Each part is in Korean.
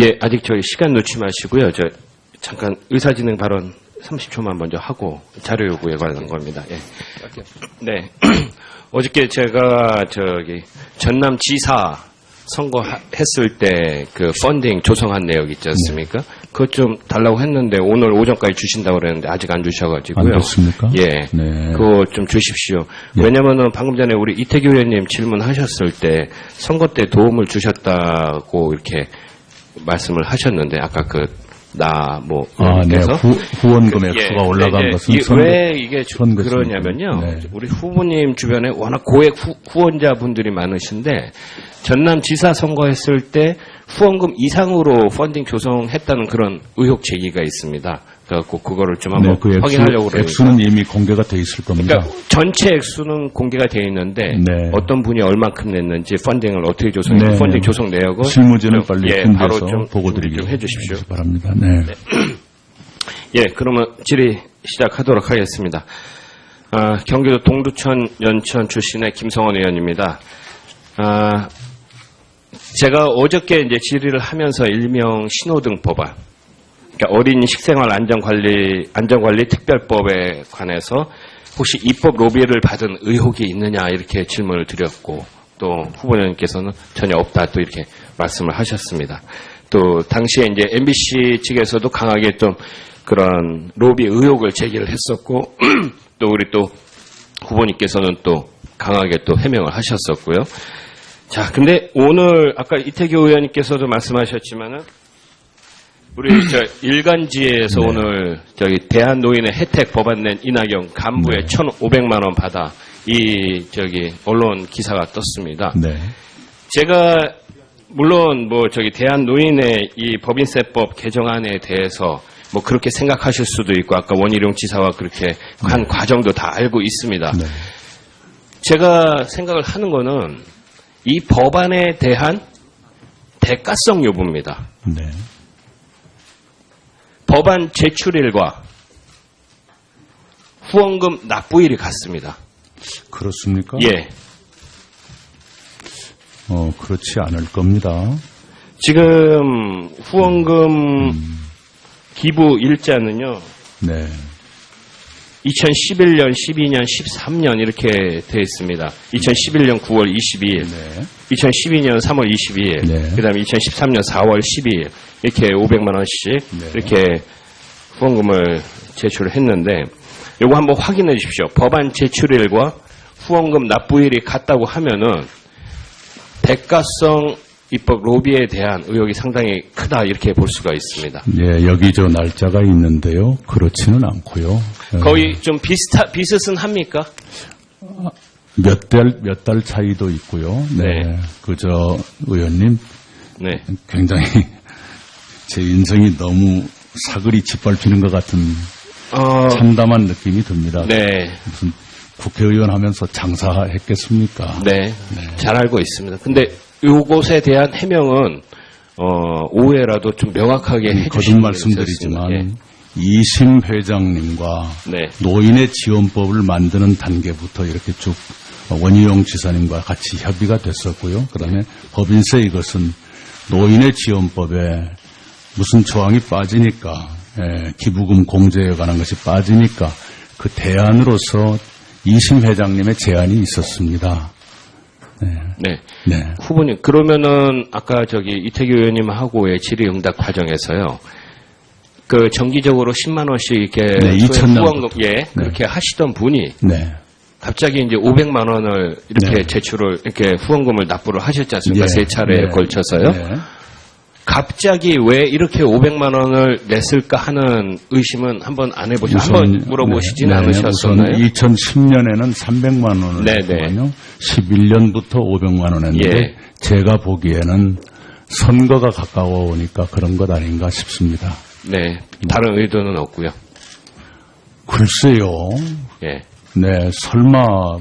예, 아직 저희 시간 놓지 마시고요. 저 잠깐 의사진행 발언 30초만 먼저 하고 자료 요구에 관한 겁니다. 예. 네. 어저께 제가 저기 전남지사 선거했을 때 그 펀딩 조성한 내역 있지 않습니까? 그것 좀 달라고 했는데 오늘 오전까지 주신다고 그랬는데 아직 안 주셔가지고요. 안 줬습니까? 예. 네. 그거 좀 주십시오. 예. 왜냐면은 방금 전에 우리 이태규 의원님 질문하셨을 때 선거 때 도움을 주셨다고 이렇게 말씀을 하셨는데 아까 네. 후원금의 수가 올라간 것은 왜 이게 그러냐면요. 네. 우리 후보님 주변에 워낙 고액 후원자분들이 많으신데 전남지사 선거했을 때 후원금 이상으로 펀딩 조성했다는 그런 의혹 제기가 있습니다. 그래갖고 그거를 좀 한번 확인하려고 그러니까. 액수는 이미 공개가 돼 있을 겁니다. 그러니까 전체 액수는 공개가 돼 있는데 네. 어떤 분이 얼만큼 냈는지 펀딩을 어떻게 조성했는지 펀딩 조성 내역은 실무진을 빨리 바로 좀 보고드리기 좀 해주십시오. 바랍니다. 네. 네. 예, 그러면 질의 시작하도록 하겠습니다. 경기도 동두천 연천 출신의 김성원 의원입니다. 제가 어저께 이제 질의를 하면서 일명 신호등 법안, 그러니까 어린이 식생활 안전관리 특별법에 관해서 혹시 입법 로비를 받은 의혹이 있느냐 이렇게 질문을 드렸고 또 후보님께서는 전혀 없다 또 이렇게 말씀을 하셨습니다. 또 당시에 이제 MBC 측에서도 강하게 좀 그런 로비 의혹을 제기를 했었고 또 우리 또 후보님께서는 또 강하게 또 해명을 하셨었고요. 자, 근데 오늘 아까 이태규 의원님께서도 말씀하셨지만은 우리 저 일간지에서 네. 오늘 저기 대한노인의 혜택 법안 낸 이낙연 간부의 1,500만 원 받아 이 저기 언론 기사가 떴습니다. 네. 제가 물론 뭐 저기 대한노인의 이 법인세법 개정안에 대해서 뭐 그렇게 생각하실 수도 있고 아까 원희룡 지사와 그렇게 한 과정도 다 알고 있습니다. 네. 제가 생각을 하는 거는 이 법안에 대한 대가성 여부입니다. 네. 법안 제출일과 후원금 납부일이 같습니다. 그렇습니까? 예. 그렇지 않을 겁니다. 지금 후원금 기부 일자는요. 네. 2011년, 12년, 13년 이렇게 되어 있습니다. 2011년 9월 22일, 네. 2012년 3월 22일, 네. 그 다음에 2013년 4월 12일 이렇게 500만 원씩 네. 이렇게 후원금을 제출을 했는데 요거 한번 확인해 주십시오. 법안 제출일과 후원금 납부일이 같다고 하면은 대가성 입법 로비에 대한 의혹이 상당히 크다 이렇게 볼 수가 있습니다. 예, 여기 저 날짜가 있는데요. 그렇지는 않고요. 거의 좀 비슷은 합니까? 몇 달 차이도 있고요. 네. 네. 그저 의원님 네. 굉장히 제 인생이 너무 사글이 짓밟히는 것 같은 참담한 느낌이 듭니다. 네. 무슨 국회의원 하면서 장사했겠습니까? 네. 잘 알고 있습니다. 근데 요것에 대한 해명은 오해라도 좀 명확하게 거듭 해주시면 말씀드리지만 예. 이심 회장님과 네. 노인의 지원법을 만드는 단계부터 이렇게 쭉 원희룡 지사님과 같이 협의가 됐었고요. 그다음에 법인세 이것은 노인의 지원법에 무슨 조항이 빠지니까 기부금 공제에 관한 것이 빠지니까 그 대안으로서 이심 회장님의 제안이 있었습니다. 네. 네. 후보님, 그러면은 아까 저기 이태규 의원님하고의 질의응답 과정에서요. 그 정기적으로 10만 원씩 이렇게 네, 2000년 후원금 그렇게 하시던 분이 네. 갑자기 이제 500만 원을 이렇게 네. 제출을 이렇게 후원금을 납부를 하셨지 않습니까? 예. 세 차례에 네. 걸쳐서요. 네. 갑자기 왜 이렇게 500만 원을 냈을까 하는 의심은 한번 안 해보셨어요? 한번 물어보시진 않으셨었나요? 우선 2010년에는 300만 원을 냈거든요. 11년부터 500만 원 했는데 예. 제가 보기에는 선거가 가까워 오니까 그런 것 아닌가 싶습니다. 네, 다른 의도는 없고요. 글쎄요. 예. 네, 설마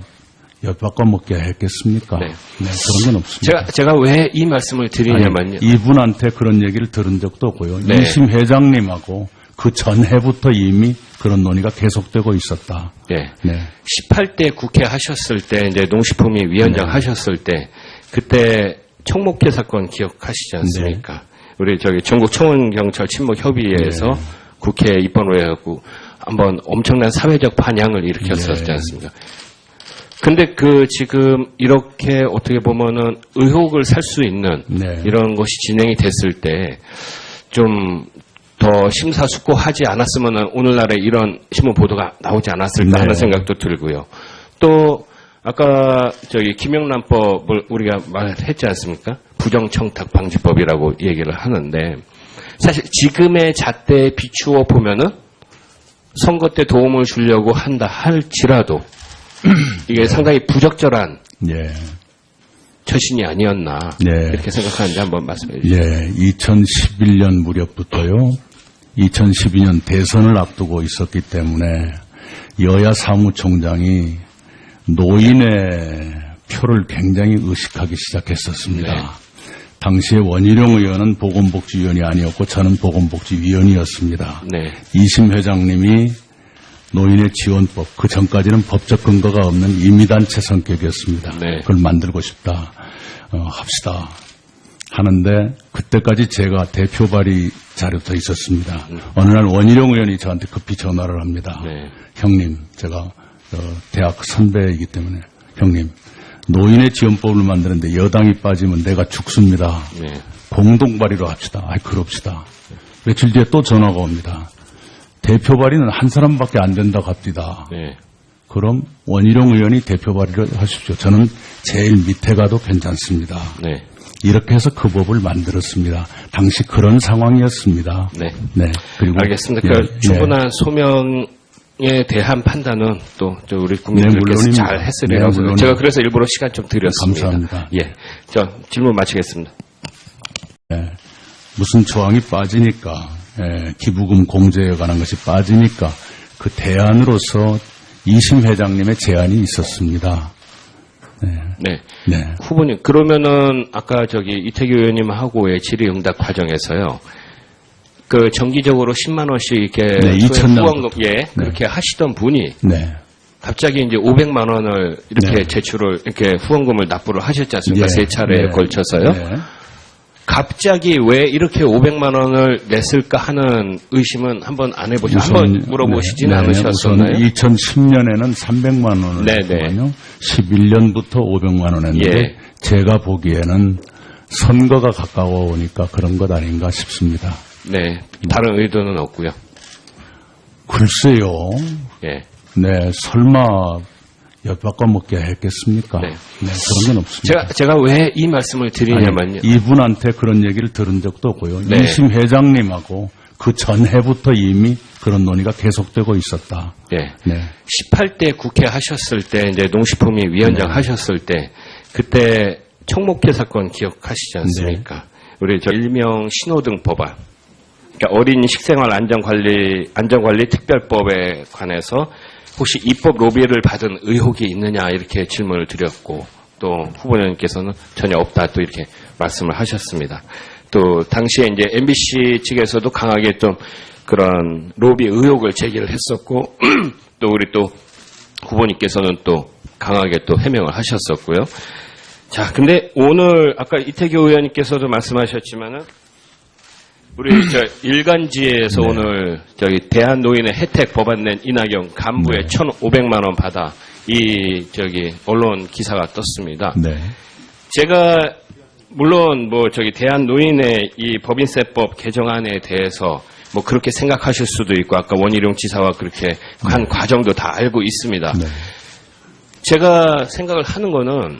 엿바꿔 먹게 했겠습니까? 네. 그런 건 없습니다. 제가 왜 이 말씀을 드리냐면요. 이분한테 그런 얘기를 들은 적도 없고요. 네. 이심 회장님하고 그 전해부터 이미 그런 논의가 계속되고 있었다. 네. 네. 18대 국회 하셨을 때, 이제 농식품위 위원장 하셨을 때, 그때 청목회 사건 기억하시지 않습니까? 우리 전국 청원경찰 친목협의회에서 네. 국회 입법을 해갖고 한번 엄청난 사회적 반향을 일으켰었지 네. 않습니까? 근데 지금 이렇게 어떻게 보면은 의혹을 살 수 있는 네. 이런 것이 진행이 됐을 때 좀 더 심사숙고하지 않았으면은 오늘날에 이런 신문 보도가 나오지 않았을까 네. 하는 생각도 들고요. 또 아까 김영란법을 우리가 말했지 않습니까? 부정청탁 방지법이라고 얘기를 하는데 사실 지금의 잣대에 비추어 보면은 선거 때 도움을 주려고 한다 할지라도 이게 상당히 부적절한 예. 처신이 아니었나 네. 이렇게 생각하는지 한번 말씀해 주시죠. 예, 2011년 무렵부터요. 2012년 대선을 앞두고 있었기 때문에 여야 사무총장이 노인의 표를 굉장히 의식하기 시작했었습니다. 네. 당시에 원희룡 의원은 보건복지위원이 아니었고 저는 보건복지위원이었습니다. 네. 이심 회장님이 노인의 지원법, 그 전까지는 법적 근거가 없는 임의단체 성격이었습니다. 네. 그걸 만들고 싶다, 합시다 하는데 그때까지 제가 대표 발의 자료도 있었습니다. 어느 날 원희룡 의원이 저한테 급히 전화를 합니다. 네. 형님, 제가 대학 선배이기 때문에 형님, 노인의 지원법을 만드는데 여당이 빠지면 내가 죽습니다. 네. 공동 발의로 합시다. 그럽시다. 며칠 뒤에 또 전화가 옵니다. 대표 발의는 한 사람밖에 안 된다고 합니다. 네. 그럼 원희룡 의원이 대표 발의를 하십시오. 저는 제일 밑에 가도 괜찮습니다. 네. 이렇게 해서 그 법을 만들었습니다. 당시 그런 상황이었습니다. 네. 네. 그리고 알겠습니다. 예, 충분한 소명에 대한 판단은 또 우리 국민들께서 물론입니다. 잘 했으리라고 네, 물론입니다. 제가 그래서 일부러 시간 좀 드렸습니다. 감사합니다. 예. 질문 마치겠습니다. 예, 무슨 조항이 빠지니까 기부금 공제에 관한 것이 빠지니까 그 대안으로서 이심 회장님의 제안이 있었습니다. 네. 네. 후보님, 그러면은 아까 이태규 의원님하고의 질의응답 과정에서요. 정기적으로 10만 원씩 이렇게 네, 2000년 후원금 그렇게 하시던 분이 네. 갑자기 이제 500만 원을 이렇게 네. 제출을 이렇게 후원금을 납부를 하셨지 않습니까? 예, 세 차례에 네. 걸쳐서요. 네. 갑자기 왜 이렇게 500만 원을 냈을까 하는 의심은 한번 안 해보셨어요? 한번 물어보시진 않으셨었나요? 우선 2010년에는 300만 원을 네, 냈거든요. 11년부터 500만 원 했는데 예. 제가 보기에는 선거가 가까워 오니까 그런 것 아닌가 싶습니다. 네. 다른 의도는 없고요. 글쎄요. 예. 네, 설마 엿바꿔 먹게 했겠습니까? 네. 그런 건 없습니다. 제가 왜 이 말씀을 드리냐면요. 이분한테 그런 얘기를 들은 적도 없고요. 네. 이심 회장님하고 그 전해부터 이미 그런 논의가 계속되고 있었다. 예. 네. 18대 국회 하셨을 때, 이제 농식품위 위원장 네. 하셨을 때, 그때 청목회 사건 기억하시지 않습니까? 우리 일명 신호등 법안. 그러니까 어린 식생활 안전관리 특별법에 관해서 혹시 입법 로비를 받은 의혹이 있느냐 이렇게 질문을 드렸고 또 후보님께서는 전혀 없다 또 이렇게 말씀을 하셨습니다. 또 당시에 이제 MBC 측에서도 강하게 좀 그런 로비 의혹을 제기를 했었고 또 우리 또 후보님께서는 또 강하게 또 해명을 하셨었고요. 자, 근데 오늘 아까 이태규 의원님께서도 말씀하셨지만은 우리 일간지에서 네. 오늘 대한노인의 혜택 법안 낸 이낙연 간부의 네. 1,500만 원 받아 이 언론 기사가 떴습니다. 네. 제가 물론 대한노인의 이 법인세법 개정안에 대해서 그렇게 생각하실 수도 있고 아까 원희룡 지사와 그렇게 한 과정도 다 알고 있습니다. 네. 제가 생각을 하는 거는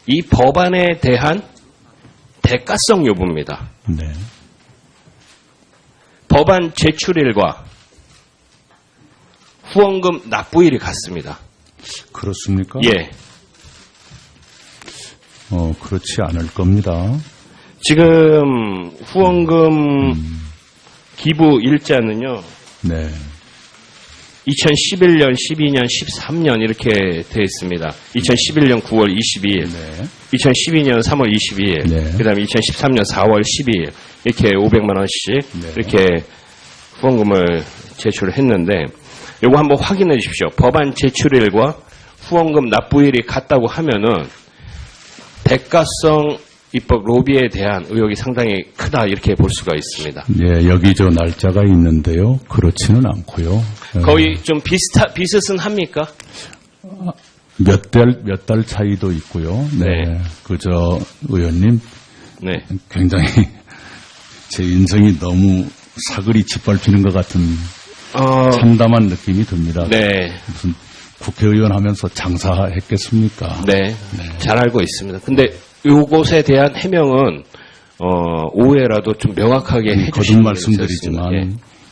이 법안에 대한 대가성 여부입니다. 네. 법안 제출일과 후원금 납부일이 같습니다. 그렇습니까? 예. 그렇지 않을 겁니다. 지금 후원금 기부 일자는요. 네. 2011년, 12년, 13년 이렇게 되어 있습니다. 2011년 9월 22일, 네. 2012년 3월 22일, 네. 그다음에 2013년 4월 12일 이렇게 500만 원씩 네. 이렇게 후원금을 제출을 했는데 이거 한번 확인해 주십시오. 법안 제출일과 후원금 납부일이 같다고 하면은 대가성 입법 로비에 대한 의혹이 상당히 크다 이렇게 볼 수가 있습니다. 예, 여기 저 날짜가 있는데요. 그렇지는 않고요. 거의 좀 비슷은 합니까? 몇 달 차이도 있고요. 네. 그저 의원님 네. 굉장히 제 인생이 너무 사글이 짓밟히는 것 같은 참담한 느낌이 듭니다. 네. 무슨 국회의원 하면서 장사했겠습니까? 네. 잘 알고 있습니다. 근데 요것에 대한 해명은 오해라도 좀 명확하게 거듭 해주시면 말씀드리지만 예.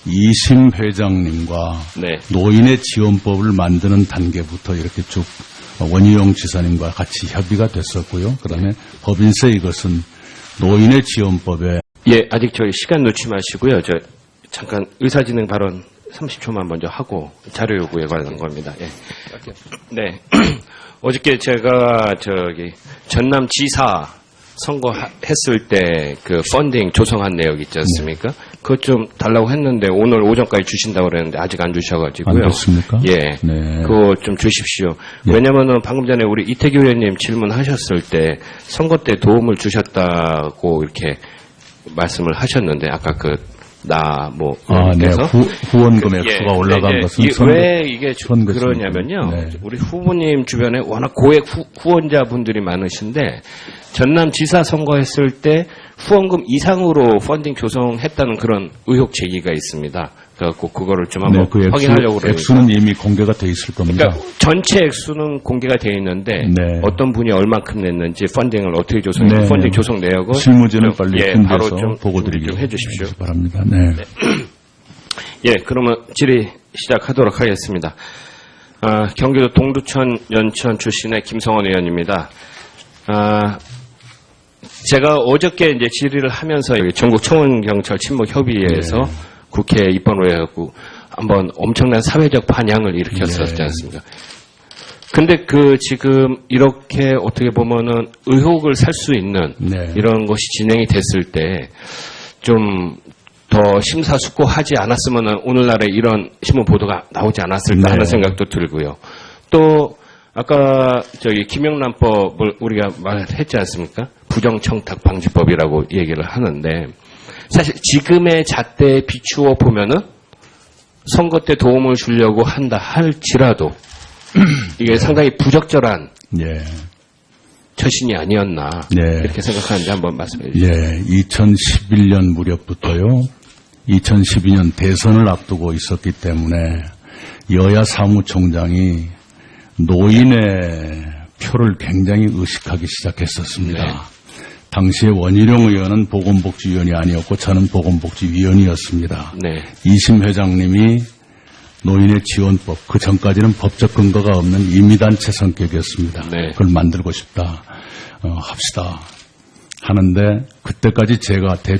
이심 회장님과 네. 노인의 지원법을 만드는 단계부터 이렇게 쭉 원희룡 지사님과 같이 협의가 됐었고요. 그다음에 법인세 이것은 노인의 지원법에 예, 아직 저희 시간 놓지 마시고요. 저 잠깐 의사진행 발언 30초만 먼저 하고 자료 요구에 관한 겁니다. 예. 네. 어저께 제가 전남지사 선거했을 때 그 펀딩 조성한 내역 있지 않습니까? 그거 좀 달라고 했는데 오늘 오전까지 주신다고 그랬는데 아직 안 주셔가지고요. 안 됐습니까? 예. 네. 그거 좀 주십시오. 예. 왜냐면은 방금 전에 우리 이태규 의원님 질문하셨을 때 선거 때 도움을 주셨다고 이렇게 말씀을 하셨는데 아까 네. 의원님께서 후원금 액수가 올라간 것은 왜 이게 선거입니다. 그러냐면요. 네. 우리 후보님 주변에 워낙 고액 후원자분들이 많으신데 전남지사 선거했을 때 후원금 이상으로 펀딩 조성했다는 그런 의혹 제기가 있습니다. 그래갖고 그거를 좀 한번 그 확인하려고 그러니까. 액수는 이미 공개가 돼 있을 겁니다. 그러니까 전체 액수는 공개가 돼 있는데 네. 어떤 분이 얼만큼 냈는지 펀딩을 어떻게 조성했는지 네. 펀딩 조성 내역을 실무진을 좀, 빨리 바로 준비해서 좀 보고드리기 좀 해주십시오. 바랍니다. 네. 예, 그러면 질의 시작하도록 하겠습니다. 경기도 동두천 연천 출신의 김성원 의원입니다. 제가 어저께 이제 질의를 하면서 여기 전국 청원경찰 친목협의회에서 네. 국회 입법을 해갖고 한번 엄청난 사회적 반향을 일으켰었지 네. 않습니까? 근데 지금 이렇게 어떻게 보면은 의혹을 살 수 있는 네. 이런 것이 진행이 됐을 때 좀 더 심사숙고하지 않았으면은 오늘날에 이런 신문 보도가 나오지 않았을까 네. 하는 생각도 들고요. 또 아까 김영란법을 우리가 말했지 않습니까? 부정청탁 방지법이라고 얘기를 하는데 사실 지금의 잣대에 비추어 보면은 선거 때 도움을 주려고 한다 할지라도 이게 상당히 부적절한 예. 처신이 아니었나 네. 이렇게 생각하는데 한번 말씀해 주시죠. 예, 2011년 무렵부터요. 2012년 대선을 앞두고 있었기 때문에 여야 사무총장이 노인의 표를 굉장히 의식하기 시작했었습니다. 네. 당시에 원희룡 의원은 보건복지위원이 아니었고 저는 보건복지위원이었습니다. 네. 이심 회장님이 노인의 지원법, 그 전까지는 법적 근거가 없는 임의단체 성격이었습니다. 네. 그걸 만들고 싶다, 합시다 하는데 그때까지 제가